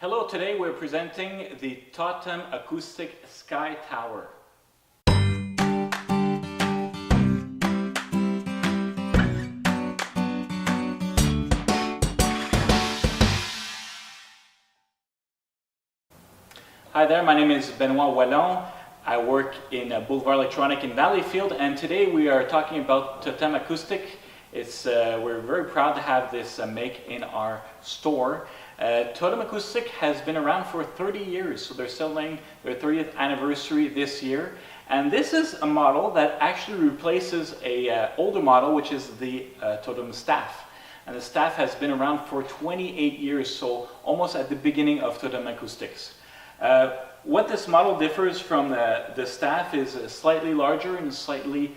Hello, today we're presenting the Totem Acoustic Sky Tower. Hi there, my name is Benoit Wallon. I work in Boulevard Electronic in Valleyfield, and today we are talking about Totem Acoustic. We're very proud to have this make in our store. Totem Acoustic has been around for 30 years, so they're celebrating their 30th anniversary this year. And this is a model that actually replaces a older model, which is the Totem Staff. And the Staff has been around for 28 years, so almost at the beginning of Totem Acoustics. What this model differs from the Staff is a slightly larger and slightly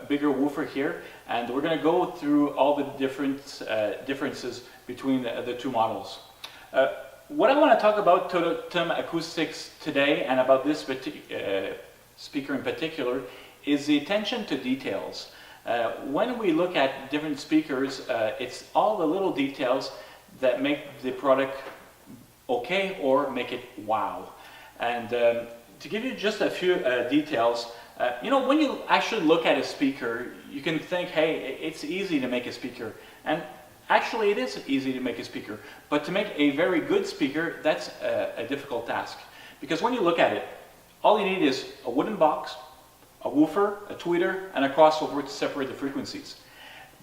bigger woofer here, and we're going to go through all the differences between the two models. What I want to talk about Totem Acoustics today, and about this speaker in particular, is the attention to details. When we look at different speakers, it's all the little details that make the product okay or make it wow. And to give you just a few details, when you actually look at a speaker, you can think, hey, it's easy to make a speaker. And actually it is easy to make a speaker, but to make a very good speaker, that's a difficult task. Because when you look at it, all you need is a wooden box, a woofer, a tweeter, and a crossover to separate the frequencies.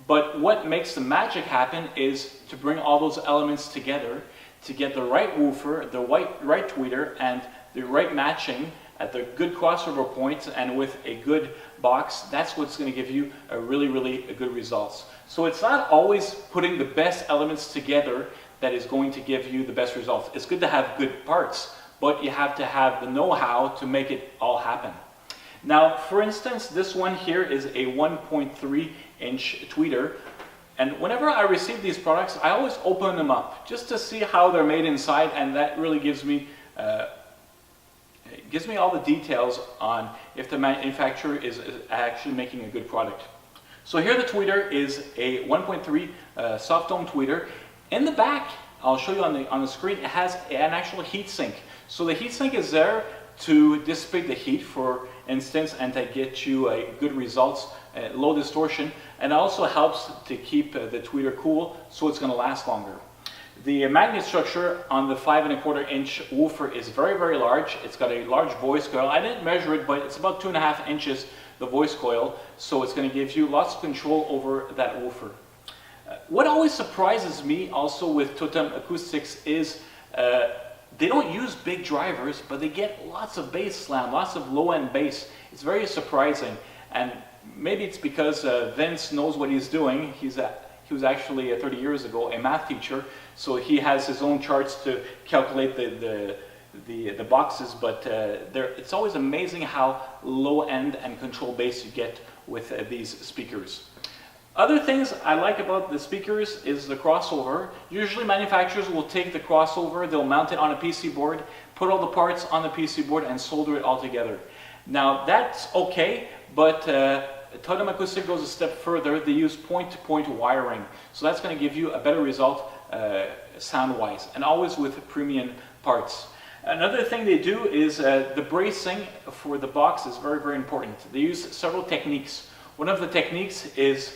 But what makes the magic happen is to bring all those elements together to get the right woofer, the right tweeter, and the right matching at the good crossover points, and with a good box. That's what's going to give you a really good results. So it's not always putting the best elements together that is going to give you the best results. It's good to have good parts, but you have to have the know-how to make it all happen. Now, for instance, this one here is a 1.3-inch tweeter. And whenever I receive these products, I always open them up just to see how they're made inside, and that really gives me all the details on if the manufacturer is actually making a good product. So here the tweeter is a 1.3 soft dome tweeter. In the back, I'll show you on the screen, it has an actual heat sink. So the heat sink is there to dissipate the heat, for instance, and to get you good results, low distortion, and also helps to keep the tweeter cool, so it's going to last longer. The magnet structure on the 5.25-inch woofer is very large. It's got a large voice coil. I didn't measure it, but it's about 2.5 inches, the voice coil, so it's going to give you lots of control over that woofer. What always surprises me also with Totem Acoustics is they don't use big drivers, but they get lots of bass slam, lots of low-end bass. It's very surprising, and maybe it's because Vince knows what he's doing. He was actually 30 years ago a math teacher, so he has his own charts to calculate the boxes, but it's always amazing how low-end and control bass you get with these speakers. Other things I like about the speakers is the crossover. Usually manufacturers will take the crossover, they'll mount it on a PC board, put all the parts on the PC board, and solder it all together. Now that's okay, but Totem Acoustic goes a step further. They use point-to-point wiring, so that's going to give you a better result sound-wise, and always with premium parts. Another thing they do is the bracing for the box is very important. They use several techniques. One of the techniques is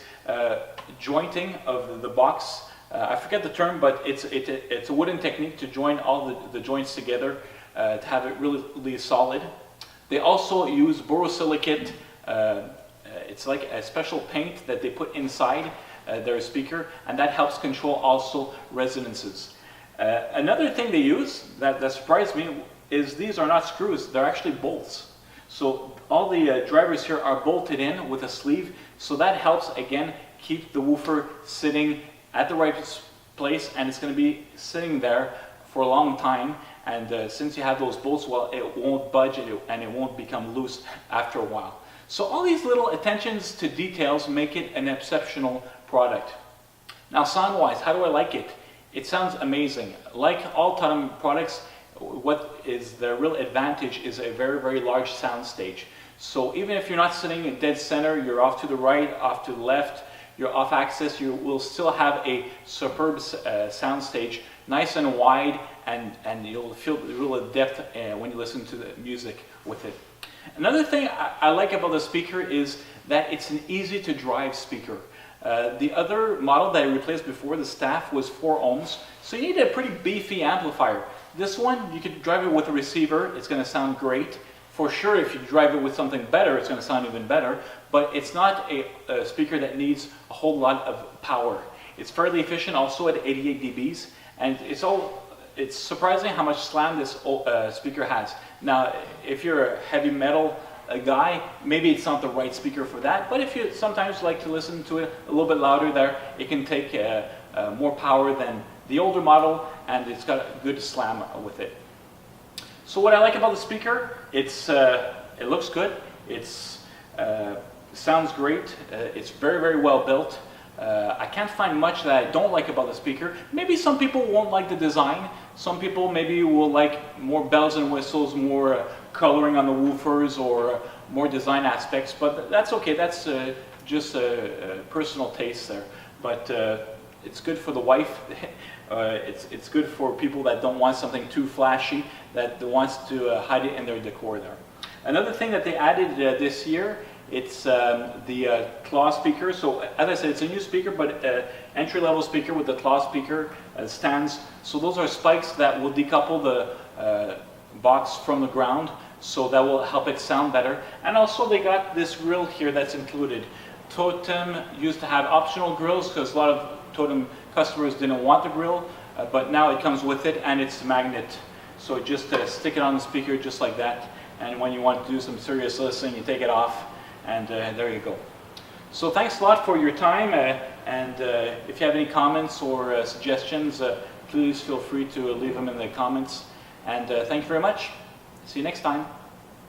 jointing of the box. I forget the term, but it's a wooden technique to join all the joints together to have it really solid. They also use borosilicate. It's like a special paint that they put inside their speaker, and that helps control also resonances. Another thing they use that surprised me is these are not screws, they're actually bolts. So all the drivers here are bolted in with a sleeve, so that helps again keep the woofer sitting at the right place, and it's going to be sitting there for a long time. And since you have those bolts, well, it won't budge and it won't become loose after a while. So all these little attentions to details make it an exceptional product. Now sound-wise, how do I like it? It sounds amazing. Like all Totem products, what is the real advantage is a very large soundstage. So even if you're not sitting in dead center, you're off to the right, off to the left, you're off axis, you will still have a superb soundstage nice and wide, and you'll feel the real depth when you listen to the music with it. Another thing I like about the speaker is that it's an easy to drive speaker. The other model that I replaced before, the Staff, was 4 ohms, so you need a pretty beefy amplifier. This one, you could drive it with a receiver, it's going to sound great. For sure, if you drive it with something better, it's going to sound even better, but it's not a speaker that needs a whole lot of power. It's fairly efficient, also at 88 dBs, and it's surprising how much slam this speaker has. Now, if you're a heavy metal guy, maybe it's not the right speaker for that, but if you sometimes like to listen to it a little bit louder there, it can take more power than the older model, and it's got a good slam with it. So what I like about the speaker, it looks good, sounds great, it's very, very well built. I can't find much that I don't like about the speaker. Maybe some people won't like the design. Some people maybe will like more bells and whistles, more coloring on the woofers, or more design aspects, but that's okay. That's just a personal taste there. But it's good for the wife. It's good for people that don't want something too flashy, that wants to hide it in their decor there. Another thing that they added this year, it's the claw speaker. So as I said, it's a new speaker, but entry-level speaker with the claw speaker stands. So those are spikes that will decouple the box from the ground, so that will help it sound better. And also they got this grill here that's included. Totem used to have optional grills because a lot of Totem customers didn't want the grill, but now it comes with it, and it's a magnet. So just stick it on the speaker just like that, and when you want to do some serious listening, you take it off, and there you go. So thanks a lot for your time, and if you have any comments or suggestions, please feel free to leave them in the comments. And thank you very much. See you next time.